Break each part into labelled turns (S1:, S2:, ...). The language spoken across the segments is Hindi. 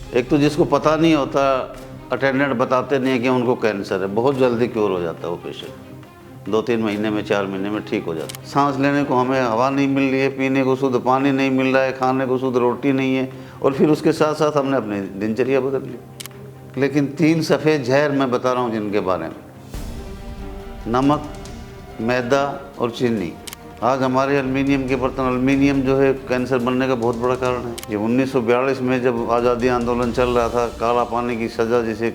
S1: एक तो जिसको पता नहीं होता, अटेंडेंट बताते नहीं है कि उनको कैंसर है, बहुत जल्दी क्योर हो जाता है वो पेशेंट, 2-3 महीने में, 4 महीने में ठीक हो जाता है। सांस लेने को हमें हवा नहीं मिल रही है, पीने को शुद्ध पानी नहीं मिल रहा है, खाने को शुद्ध रोटी नहीं है, और फिर उसके साथ साथ हमने अपनी दिनचर्या बदल ली। लेकिन 3 सफ़ेद जहर मैं बता रहा हूँ जिनके बारे में, नमक, मैदा और चीनी। आज हमारे एल्युमिनियम के बर्तन, एल्युमिनियम जो है कैंसर बनने का बहुत बड़ा कारण है। ये 1942 में जब आज़ादी आंदोलन चल रहा था, काला पानी की सज़ा जिसे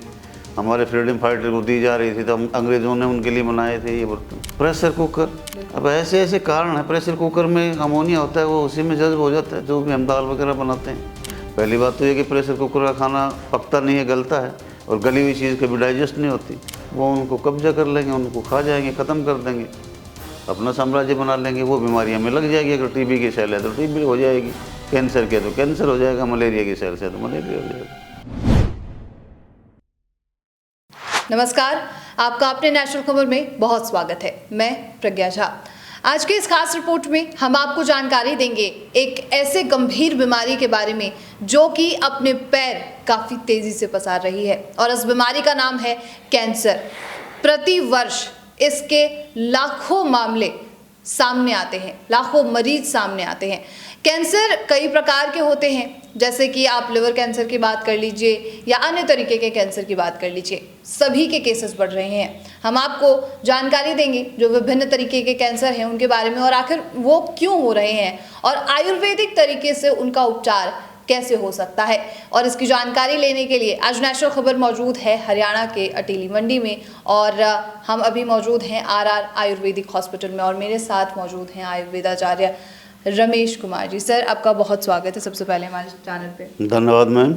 S1: हमारे फ्रीडम फाइटर को दी जा रही थी, तो अंग्रेज़ों ने उनके लिए बनाए थे ये बर्तन। प्रेशर कुकर, अब ऐसे ऐसे कारण हैं। प्रेशर कुकर में अमोनिया होता है, वो उसी में जज्ब हो जाता है, जो भी हम दाल वगैरह बनाते हैं। पहली बात तो ये कि प्रेशर कुकर का खाना पकता नहीं है, गलता है, और गली हुई चीज़ कभी डाइजेस्ट नहीं होती। वो उनको कब्जा कर लेंगे, उनको खा जाएंगे, ख़त्म कर देंगे, अपना साम्राज्य बना लेंगे। वो बीमारी हमें लग जाएगी। अगर टीबी की सेल है तो टीबी हो जाएगी, कैंसर के तो कैंसर हो जाएगा, मलेरिया की सेल से तो मलेरिया हो जाएगा।
S2: नमस्कार, आपका अपने नेशनल खबर में बहुत स्वागत है। मैं प्रज्ञा झा। आज के इस खास रिपोर्ट में हम आपको जानकारी देंगे एक ऐसे गंभीर बीमारी के बारे में जो कि अपने पैर काफ़ी तेज़ी से पसार रही है, और इस बीमारी का नाम है कैंसर। प्रति वर्ष इसके लाखों मामले सामने आते हैं, लाखों मरीज सामने आते हैं। कैंसर कई प्रकार के होते हैं, जैसे कि आप लिवर कैंसर की बात कर लीजिए या अन्य तरीके के कैंसर की बात कर लीजिए, सभी के केसेस बढ़ रहे हैं। हम आपको जानकारी देंगे जो विभिन्न तरीके के कैंसर हैं उनके बारे में, और आखिर वो क्यों हो रहे हैं, और आयुर्वेदिक तरीके से उनका उपचार कैसे हो सकता है। और इसकी जानकारी लेने के लिए आज नेशनल खबर मौजूद है हरियाणा के अटेली मंडी में, और हम अभी मौजूद हैं आरआर आयुर्वेदिक हॉस्पिटल में, और मेरे साथ मौजूद हैं आयुर्वेदाचार्य रमेश कुमार जी। सर, आपका बहुत स्वागत है सबसे पहले हमारे चैनल पे।
S1: धन्यवाद मैम।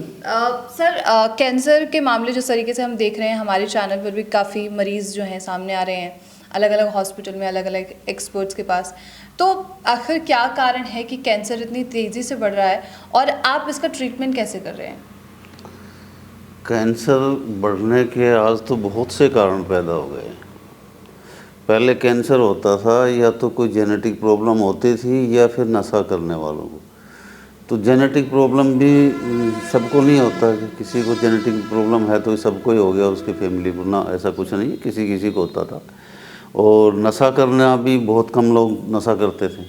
S2: सर, कैंसर के मामले जिस तरीके से हम देख रहे हैं हमारे चैनल पर भी काफ़ी मरीज़ जो हैं सामने आ रहे हैं, अलग अलग हॉस्पिटल में, अलग अलग एक्सपर्ट्स के पास। तो आखिर क्या कारण है कि कैंसर इतनी तेज़ी से बढ़ रहा है, और आप इसका ट्रीटमेंट कैसे कर रहे हैं?
S1: कैंसर बढ़ने के आज तो बहुत से कारण पैदा हो गए। पहले कैंसर होता था या तो कोई जेनेटिक प्रॉब्लम होती थी या फिर नशा करने वालों को। तो जेनेटिक प्रॉब्लम भी सबको नहीं होता कि किसी को जेनेटिक प्रॉब्लम है तो सबको ही हो गया, उसकी फैमिली को ना, ऐसा कुछ नहीं है, किसी किसी को होता था। और नशा करना भी बहुत कम लोग नशा करते थे।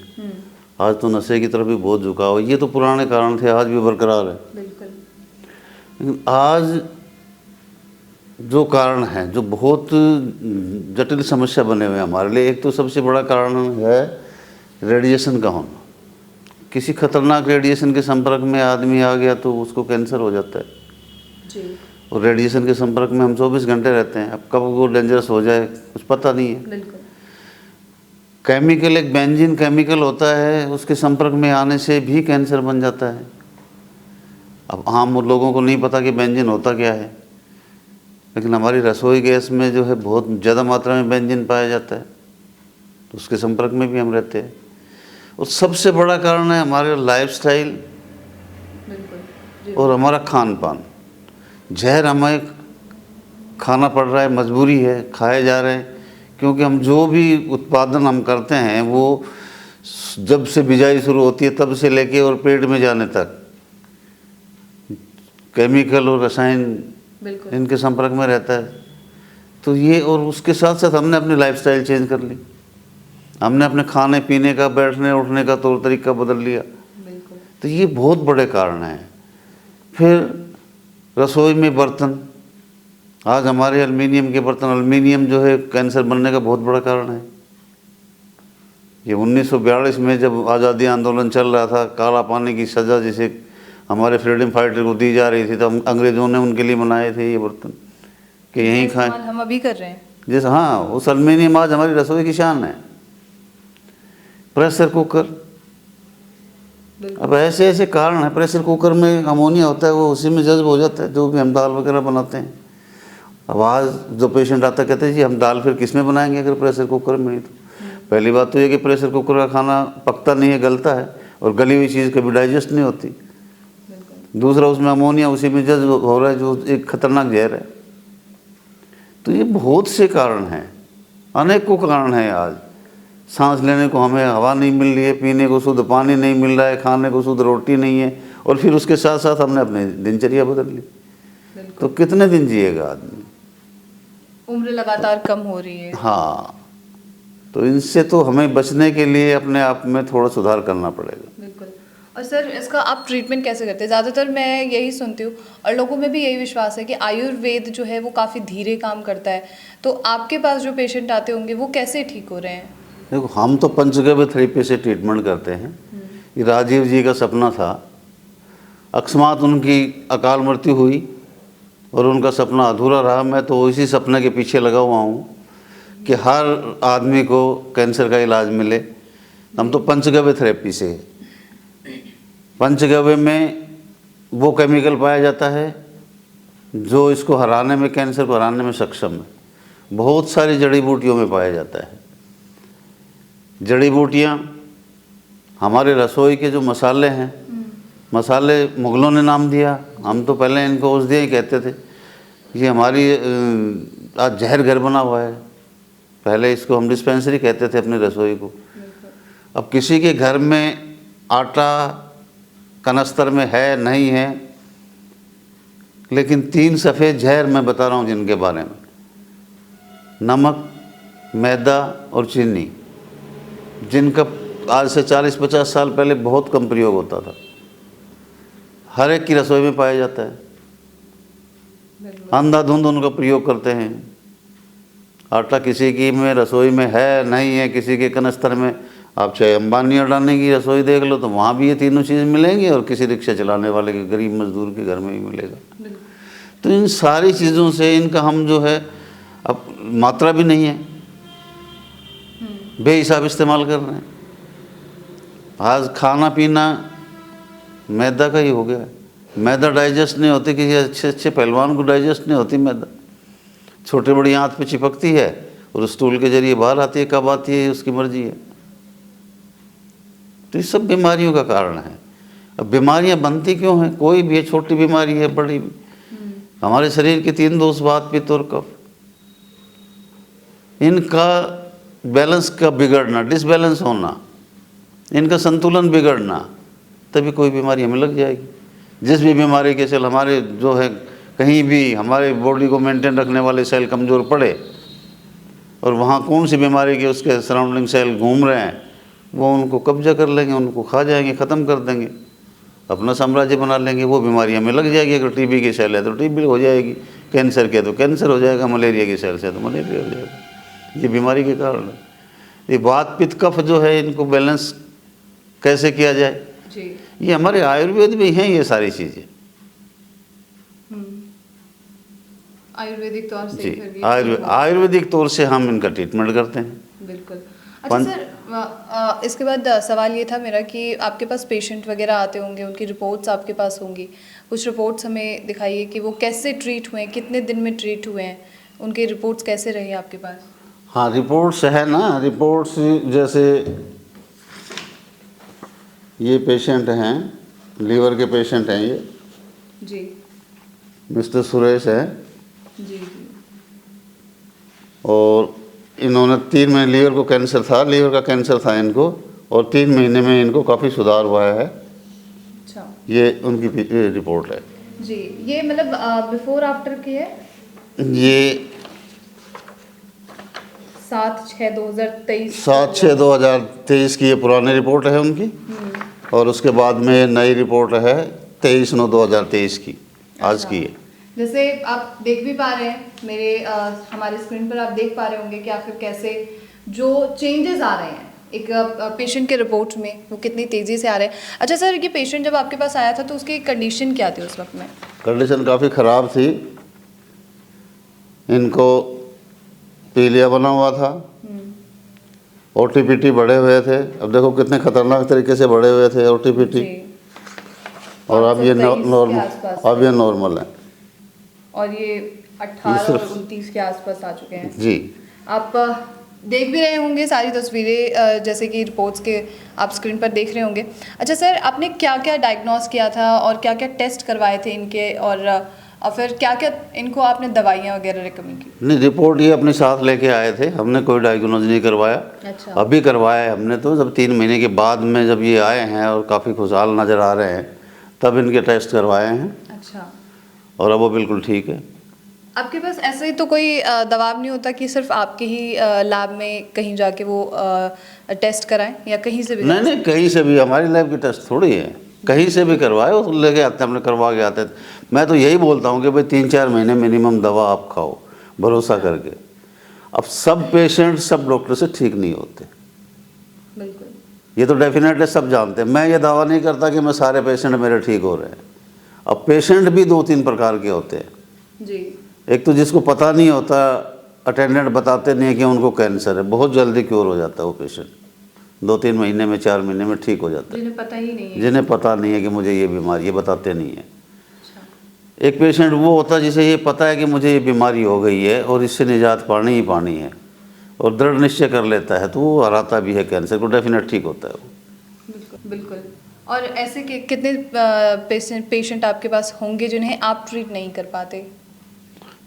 S1: आज तो नशे की तरफ भी बहुत झुकाव है। ये तो पुराने कारण थे, आज भी बरकरार है।
S2: बिल्कुल।
S1: लेकिन आज जो कारण है, जो बहुत जटिल समस्या बने हुए हैं हमारे लिए, एक तो सबसे बड़ा कारण है रेडिएशन का होना। किसी खतरनाक रेडिएशन के संपर्क में आदमी आ गया तो उसको कैंसर हो जाता है
S2: जी।
S1: और रेडिएशन के संपर्क में हम 24 घंटे रहते हैं। अब कब वो डेंजरस हो जाए कुछ पता नहीं है।
S2: बिल्कुल।
S1: केमिकल, एक बेंजीन केमिकल होता है, उसके संपर्क में आने से भी कैंसर बन जाता है। अब आम लोगों को नहीं पता कि बेंजीन होता क्या है, लेकिन हमारी रसोई गैस में जो है बहुत ज़्यादा मात्रा में बेंजीन पाया जाता है, तो उसके संपर्क में भी हम रहते हैं। और सबसे बड़ा कारण है हमारे लाइफस्टाइल और हमारा खान पान। जहर हमें खाना पड़ रहा है, मजबूरी है, खाए जा रहे हैं, क्योंकि हम जो भी उत्पादन हम करते हैं वो जब से बिजाई शुरू होती है तब से लेके और पेट में जाने तक केमिकल और रसायन इनके संपर्क में रहता है। तो ये, और उसके साथ साथ हमने अपनी लाइफस्टाइल चेंज कर ली, हमने अपने खाने पीने का, बैठने उठने का तौर तरीका बदल लिया। तो ये बहुत बड़े कारण हैं। फिर रसोई में बर्तन, आज हमारे एल्युमिनियम के बर्तन, एल्युमिनियम जो है कैंसर बनने का बहुत बड़ा कारण है। ये 1942 में जब आज़ादी आंदोलन चल रहा था, काला पानी की सज़ा जिसे हमारे फ्रीडम फाइटर को दी जा रही थी, तो अंग्रेज़ों ने उनके लिए बनाए थे ये बर्तन कि यहीं खाएं।
S2: हम अभी कर रहे हैं
S1: जैसे, हाँ, उस एल्युमिनियम आज हमारी रसोई की शान है। प्रेशर कुकर, अब ऐसे ऐसे कारण है। प्रेशर कुकर में अमोनिया होता है, वो उसी में जज्ब हो जाता है, जो भी हम दाल वगैरह बनाते हैं। अब आज जो पेशेंट आता कहते हैं जी हम दाल फिर किस में बनाएंगे अगर प्रेशर कुकर में नहीं तो। पहली बात तो ये कि प्रेशर कुकर का खाना पकता नहीं है, गलता है, और गली हुई चीज़ कभी डाइजेस्ट नहीं होती। दूसरा, उसमें अमोनिया उसी में जज्ब हो रहा है, जो एक खतरनाक जहर है। तो ये बहुत से कारण हैं, अनेकों कारण हैं आज। सांस लेने को हमें हवा नहीं मिल रही है, पीने को शुद्ध पानी नहीं मिल रहा है, खाने को शुद्ध रोटी नहीं है, और फिर उसके साथ साथ हमने अपनी दिनचर्या बदल ली, तो कितने दिन जिएगा आदमी?
S2: उम्र लगातार कम हो रही है।
S1: हाँ, तो इनसे तो हमें बचने के लिए अपने आप में थोड़ा सुधार करना पड़ेगा।
S2: बिल्कुल। और सर, इसका आप ट्रीटमेंट कैसे करते हैं? ज़्यादातर मैं यही सुनती हूँ और लोगों में भी यही विश्वास है कि आयुर्वेद जो है वो काफ़ी धीरे काम करता है, तो आपके पास जो पेशेंट आते होंगे वो कैसे ठीक हो रहे हैं?
S1: देखो, हम तो पंचगव्य थेरेपी से ट्रीटमेंट करते हैं। ये राजीव जी का सपना था, अकस्मात उनकी अकाल मृत्यु हुई और उनका सपना अधूरा रहा। मैं तो इसी सपने के पीछे लगा हुआ हूँ कि हर आदमी को कैंसर का इलाज मिले। हम तो पंचगव्य थेरेपी से, पंचगव्य में वो केमिकल पाया जाता है जो इसको हराने में, कैंसर को हराने में सक्षम है। बहुत सारी जड़ी बूटियों में पाया जाता है। जड़ी बूटियाँ हमारे रसोई के जो मसाले हैं, मसाले मुग़लों ने नाम दिया, हम तो पहले इनको औषधियाँ ही कहते थे। ये हमारी आज जहर घर बना हुआ है। पहले इसको हम डिस्पेंसरी कहते थे अपनी रसोई को। अब किसी के घर में आटा कनस्तर में है नहीं है, लेकिन 3 सफ़ेद जहर मैं बता रहा हूँ जिनके बारे में, नमक, मैदा और चीनी, जिनका आज से 40-50 साल पहले बहुत कम प्रयोग होता था, हर एक की रसोई में पाया जाता है। अंधाधुंध उनका प्रयोग करते हैं। आटा किसी की में रसोई में है नहीं है, किसी के कनस्तर में, आप चाहे अंबानी अडानी की रसोई देख लो तो वहाँ भी ये तीनों चीज़ें मिलेंगी, और किसी रिक्शा चलाने वाले के गरीब मजदूर के घर में भी मिलेगा। तो इन सारी चीज़ों से इनका हम जो है, अब मात्रा भी नहीं है, बेहिसाब इस्तेमाल कर रहे हैं। आज खाना पीना मैदा का ही हो गया है। मैदा डाइजेस्ट नहीं होती, किसी अच्छे पहलवान को डाइजेस्ट नहीं होती मैदा। छोटी बड़ी आंत पे चिपकती है और स्टूल के जरिए बाहर आती है, कब आती है उसकी मर्जी है। तो ये सब बीमारियों का कारण है। अब बीमारियां बनती क्यों हैं? कोई भी है, छोटी बीमारी है, बड़ी भी। हमारे शरीर के 3 दोष, वात, पित्त और कफ, इनका बैलेंस का बिगड़ना, डिसबैलेंस होना, इनका संतुलन बिगड़ना, तभी कोई बीमारी हमें लग जाएगी। जिस भी बीमारी के सेल हमारे जो है, कहीं भी हमारे बॉडी को मेंटेन रखने वाले सेल कमज़ोर पड़े, और वहाँ कौन सी बीमारी के उसके सराउंडिंग सेल घूम रहे हैं, वो उनको कब्जा कर लेंगे, उनको खा जाएंगे, ख़त्म कर देंगे, अपना साम्राज्य बना लेंगे। वो बीमारी हमें लग जाएगी। अगर टीबी की सेल है तो टीबी हो जाएगी, कैंसर के तो कैंसर हो जाएगा, मलेरिया की सेल से तो मलेरिया हो जाएगा। ये बीमारी के कारण है। ये वात, पित्त, कफ जो है, इनको बैलेंस कैसे किया जाए
S2: जी।
S1: ये हमारे आयुर्वेद में हैं ये सारी चीज़ें।
S2: आयुर्वेदिक तौर से
S1: जी,
S2: फिर भी
S1: आयुर्वेदिक तौर से हम इनका ट्रीटमेंट करते हैं।
S2: बिल्कुल। अच्छा सर, इसके बाद सवाल ये था मेरा कि आपके पास पेशेंट वगैरह आते होंगे, उनकी रिपोर्ट्स आपके पास होंगी। कुछ रिपोर्ट्स हमें दिखाइए कि वो कैसे ट्रीट हुए हैं, कितने दिन में ट्रीट हुए हैं, उनके रिपोर्ट्स कैसे रहे आपके पास?
S1: हाँ, रिपोर्ट्स है ना। रिपोर्ट्स जैसे ये पेशेंट हैं, लीवर के पेशेंट हैं ये
S2: जी।
S1: मिस्टर सुरेश है,
S2: जी।
S1: और इन्होंने 3 महीने, लीवर को कैंसर था, लीवर का कैंसर था इनको, और 3 महीने में इनको काफ़ी सुधार हुआ है।
S2: अच्छा।
S1: ये उनकी रिपोर्ट है
S2: जी। ये मतलब बिफोर आफ्टर की है?
S1: ये
S2: 7/6/2023।
S1: 7/6/2023 की ये पुरानी रिपोर्ट है उनकी, और उसके बाद में नई रिपोर्ट है 23/9/2023 की, आज की है।
S2: जैसे आप देख भी पा रहे हैं मेरे हमारे स्क्रीन पर, आप देख पा रहे होंगे कि आखिर कैसे जो चेंजेस आ रहे हैं एक पेशेंट के रिपोर्ट में, वो कितनी तेज़ी से आ रहे हैं। अच्छा सर, ये पेशेंट जब आपके पास आया था तो उसकी कंडीशन क्या थी उस वक्त में?
S1: कंडीशन काफ़ी ख़राब थी। इनको पीलिया बना हुआ था, ओटीपीटी बढ़े हुए थे। अब देखो कितने खतरनाक तरीके से बढ़े हुए थे ओटीपीटी, और अब ये नॉर्मल है,
S2: और ये 18 और 29 के आसपास आ चुके हैं।
S1: जी।
S2: आप देख भी रहे होंगे सारी तस्वीरें, जैसे कि रिपोर्ट्स के आप स्क्रीन पर देख रहे होंगे। अच्छा सर, आपने क्या क्या डायग्नोस किया था और क्या क्या टेस्ट करवाए थे इनके, और और फिर क्या क्या इनको आपने दवाइयाँ वगैरह रिकमेंड की?
S1: नहीं, रिपोर्ट ये अपने साथ लेके आए थे, हमने कोई डायग्नोज नहीं करवाया।
S2: अच्छा।
S1: अभी करवाया है हमने, तो जब 3 महीने के बाद में जब ये आए हैं और काफ़ी खुशहाल नज़र आ रहे हैं, तब इनके टेस्ट करवाए हैं।
S2: अच्छा।
S1: और अब वो बिल्कुल ठीक है।
S2: आपके पास ऐसे ही तो कोई दबाव नहीं होता कि सिर्फ आपके ही लैब में कहीं जाके वो टेस्ट कराएं या कहीं से भी?
S1: नहीं नहीं, कहीं से भी, हमारी लैब की टेस्ट थोड़ी है, कहीं से भी करवाए वो लेके आते हैं, हमने करवा के आते हैं। मैं तो यही बोलता हूँ कि भाई 3-4 महीने मिनिमम दवा आप खाओ भरोसा करके। अब सब पेशेंट सब डॉक्टर से ठीक नहीं होते,
S2: बिल्कुल।
S1: ये तो डेफिनेटली सब जानते हैं। मैं ये दावा नहीं करता कि मैं सारे पेशेंट मेरे ठीक हो रहे हैं। अब पेशेंट भी 2-3 प्रकार के होते हैं।
S2: जी।
S1: एक तो जिसको पता नहीं होता, अटेंडेंट बताते नहीं है कि उनको कैंसर है, बहुत जल्दी क्योर हो जाता है वो पेशेंट, 2-3 महीने में 4 महीने में ठीक हो जाता है।
S2: जिन्हें पता ही नहीं है।
S1: जिन्हें पता नहीं है कि मुझे ये बीमारी, ये बताते नहीं है।
S2: अच्छा।
S1: एक पेशेंट वो होता है जिसे ये पता है कि मुझे ये बीमारी हो गई है और इससे निजात पानी ही पानी है, और दृढ़ निश्चय कर लेता है, तो वो हराता भी है कैंसर को, डेफिनेट ठीक होता है वो।
S2: बिल्कुल बिल्कुल। और ऐसे कितने पेशेंट आपके पास होंगे जिन्हें आप ट्रीट नहीं कर पाते?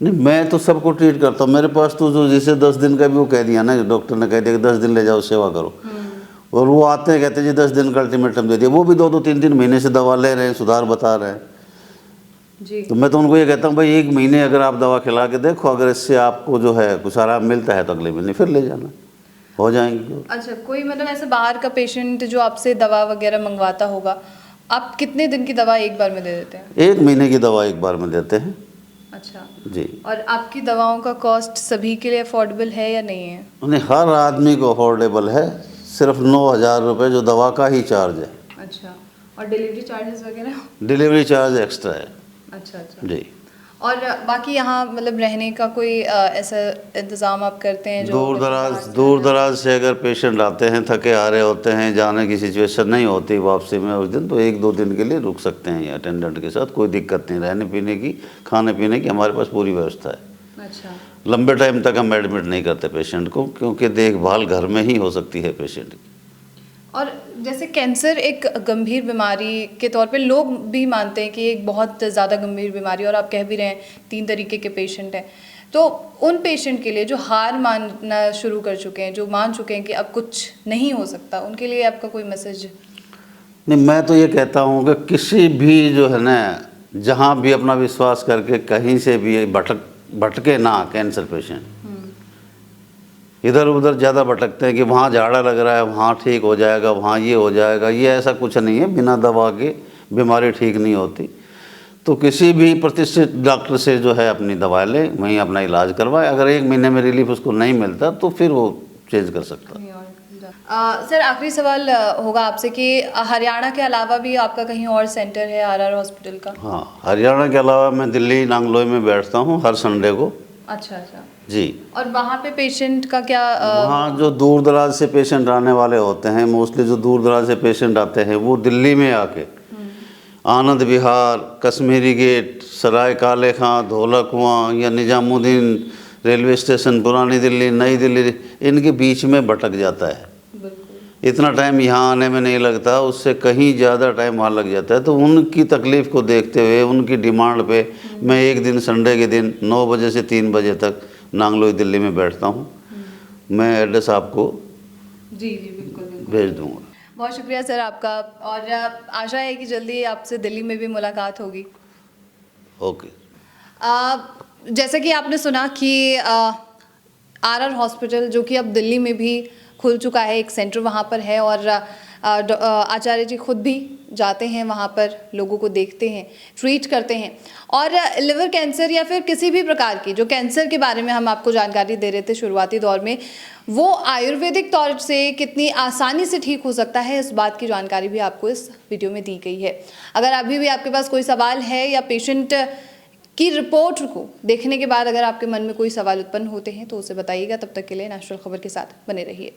S1: नहीं, मैं तो सबको ट्रीट करता हूँ। मेरे पास तो जो जिसे 10 दिन का भी वो कह दिया ना, डॉक्टर ने कह दिया कि 10 दिन ले जाओ सेवा करो, और वो आते हैं कहते हैं जी 10 दिन का अल्टीमेटम दे दिया, वो भी 2-2 3-3 महीने से दवा ले रहे हैं, सुधार बता रहे हैं।
S2: जी।
S1: तो मैं तो उनको ये कहता हूँ भाई 1 महीने अगर आप दवा खिला के देखो, अगर इससे आपको जो है कुछ आराम मिलता है तो अगले महीने फिर ले जाना, हो जाएंगे।
S2: अच्छा, कोई मतलब ऐसे बाहर का पेशेंट जो आपसे दवा वगैरह मंगवाता होगा, आप कितने दिन की दवा एक बार में दे देते हैं?
S1: 1 महीने की दवा एक बार में देते हैं।
S2: अच्छा
S1: जी।
S2: और आपकी दवाओं का कॉस्ट सभी के लिए अफोर्डेबल है या नहीं है?
S1: उन्हें हर आदमी को अफोर्डेबल है, सिर्फ 9,000 रुपये जो दवा का ही चार्ज है।
S2: अच्छा, और डिलीवरी चार्जेस वगैरह?
S1: डिलीवरी चार्ज एक्स्ट्रा है।
S2: अच्छा अच्छा
S1: जी।
S2: और बाकी यहाँ मतलब रहने का कोई ऐसा इंतज़ाम आप करते हैं जो
S1: दूर दराज से अगर पेशेंट आते हैं, थके हारे होते हैं, जाने की सिचुएशन नहीं होती वापसी में उस दिन, तो 1-2 दिन के लिए रुक सकते हैं ये अटेंडेंट के साथ, कोई दिक्कत नहीं। रहने पीने की, खाने पीने की हमारे पास पूरी व्यवस्था है।
S2: अच्छा।
S1: लंबे टाइम तक हम एडमिट नहीं करते पेशेंट को, क्योंकि देखभाल घर में ही हो सकती है पेशेंट की। और
S2: जैसे कैंसर एक गंभीर बीमारी के तौर पे लोग भी मानते हैं कि एक बहुत ज़्यादा गंभीर बीमारी, और आप कह भी रहे हैं 3 तरीके के पेशेंट हैं, तो उन पेशेंट के लिए जो हार मानना शुरू कर चुके हैं, जो मान चुके हैं कि अब कुछ नहीं हो सकता, उनके लिए आपका कोई मैसेज?
S1: नहीं, मैं तो ये कहता हूँ कि किसी भी जो है ना, जहाँ भी अपना विश्वास करके कहीं से भी भटके ना कैंसर पेशेंट। इधर उधर ज़्यादा भटकते हैं कि वहाँ झाड़ा लग रहा है, वहाँ ठीक हो जाएगा, वहाँ ये हो जाएगा, ये ऐसा कुछ नहीं है। बिना दवा के बीमारी ठीक नहीं होती। तो किसी भी प्रतिष्ठित डॉक्टर से जो है अपनी दवा ले, वहीं अपना इलाज करवाए। अगर 1 महीने में रिलीफ उसको नहीं मिलता तो फिर वो चेंज कर सकता है।
S2: सर आखिरी सवाल होगा आपसे कि हरियाणा के अलावा भी आपका कहीं और सेंटर है आरआर हॉस्पिटल का?
S1: हाँ, हरियाणा के अलावा मैं दिल्ली नांगलोई में बैठता हूँ हर संडे को।
S2: अच्छा अच्छा
S1: जी।
S2: और वहाँ पे पेशेंट का क्या?
S1: वहाँ जो दूर दराज से पेशेंट आने वाले होते हैं, मोस्टली जो दूर दराज से पेशेंट आते हैं वो दिल्ली में आके आनंद विहार, कश्मीरी गेट, सराय काले खां, धौला कुआं या निजामुद्दीन रेलवे स्टेशन, पुरानी दिल्ली, नई दिल्ली, इनके बीच में भटक जाता है। इतना टाइम यहाँ आने में नहीं लगता, उससे कहीं ज़्यादा टाइम वहाँ लग जाता है। तो उनकी तकलीफ़ को देखते हुए, उनकी डिमांड पे मैं एक दिन संडे के दिन 9 बजे से 3 बजे तक नांगलोई दिल्ली में बैठता हूँ। मैं एड्रेस आपको
S2: जी बिल्कुल
S1: भेज दूँगा।
S2: बहुत शुक्रिया सर आपका, और आशा है कि जल्दी आपसे दिल्ली में भी मुलाकात होगी।
S1: ओके।
S2: जैसा कि आपने सुना कि आरआर हॉस्पिटल जो कि अब दिल्ली में भी खुल चुका है, एक सेंटर वहाँ पर है, और आचार्य जी खुद भी जाते हैं वहाँ पर, लोगों को देखते हैं, ट्रीट करते हैं। और लिवर कैंसर या फिर किसी भी प्रकार की जो कैंसर के बारे में हम आपको जानकारी दे रहे थे शुरुआती दौर में, वो आयुर्वेदिक तौर से कितनी आसानी से ठीक हो सकता है, इस बात की जानकारी भी आपको इस वीडियो में दी गई है। अगर अभी भी आपके पास कोई सवाल है या पेशेंट की रिपोर्ट को देखने के बाद अगर आपके मन में कोई सवाल उत्पन्न होते हैं तो उसे बताइएगा। तब तक के लिए नेशनल खबर के साथ बने रहिए।